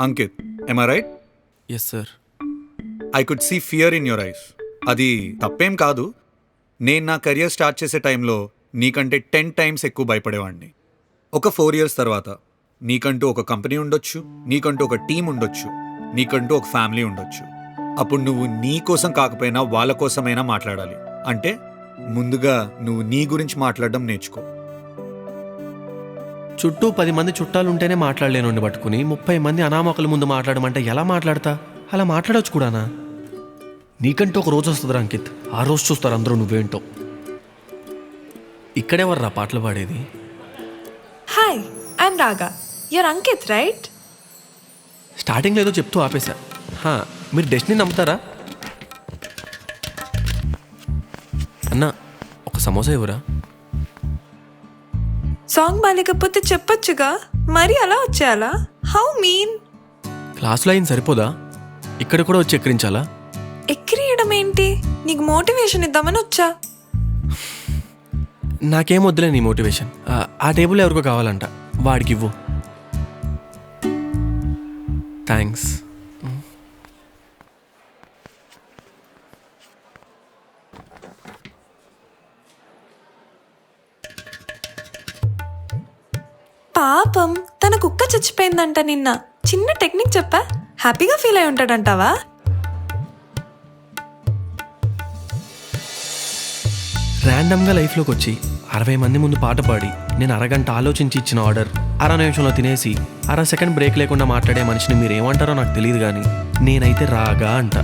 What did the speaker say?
Ankit, am I right? Yes sir. I could see fear in your eyes. అది తప్పేం కాదు. నేను నా కెరియర్ స్టార్ట్ చేసే టైంలో నీకంటే 10 times ఎక్కువ భయపడేవాడిని. ఒక 4 years తర్వాత నీకంటూ ఒక కంపెనీ ఉండొచ్చు, నీకంటూ ఒక టీం ఉండొచ్చు, నీకంటూ ఒక ఫ్యామిలీ ఉండొచ్చు. అప్పుడు నువ్వు నీ కోసం కాకపోయినా వాళ్ళ కోసమైనా మాట్లాడాలి. అంటే ముందుగా నువ్వు నీ గురించి మాట్లాడడం నేర్చుకో. చుట్టూ 10 మంది చుట్టాలుంటేనే మాట్లాడలేనుండి పట్టుకుని 30 మంది అనామకుల ముందు మాట్లాడమంటే ఎలా మాట్లాడతా? అలా మాట్లాడవచ్చు కూడానా? నీకంటూ ఒక రోజు వస్తుంది అంకిత్. ఆ రోజు చూస్తారు అందరూ నువ్వేంటో. ఇక్కడెవర్రా పాటలు పాడేది? Hi, I'm Raga. You're Ankit right? స్టార్టింగ్లో ఏదో చెప్తూ ఆపేశా. మీరు డెస్టినీ నమ్ముతారా? అన్నా, ఒక సమోసా ఇవ్వరా? సాంగ్ బాగాలేకపోతే చెప్పొచ్చుగా, మరి అలా వచ్చేయాలా? How mean? క్లాస్లో అయిన సరిపోదా? ఇక్కడ కూడా వచ్చి ఎక్కిరించాలా? ఎక్కిరియడం ఏంటి? నీకు మోటివేషన్ ఇద్దామని వచ్చా. నాకేం వద్దులే నీ మోటివేషన్. ఆ టేబుల్ ఎవరికో కావాలంట, వాడికి ఇవ్వు. థ్యాంక్స్. పాపం, తన కుక్క చచ్చిపోయిందంట నిన్న. చిన్న టెక్నిక్ చెప్పా, హ్యాపీగా ఫీల్ అయి ఉంటాడంటావా? ర్యాండమ్గా లైఫ్లోకి వచ్చి 60 మంది ముందు పాట పాడి నేను అరగంట ఆలోచించి ఇచ్చిన ఆర్డర్ 60 నిమిషంలో తినేసి 1/2 సెకండ్ బ్రేక్ లేకుండా మాట్లాడే మనిషిని మీరేమంటారో నాకు తెలియదు, కానీ నేనైతే రాగా అంట.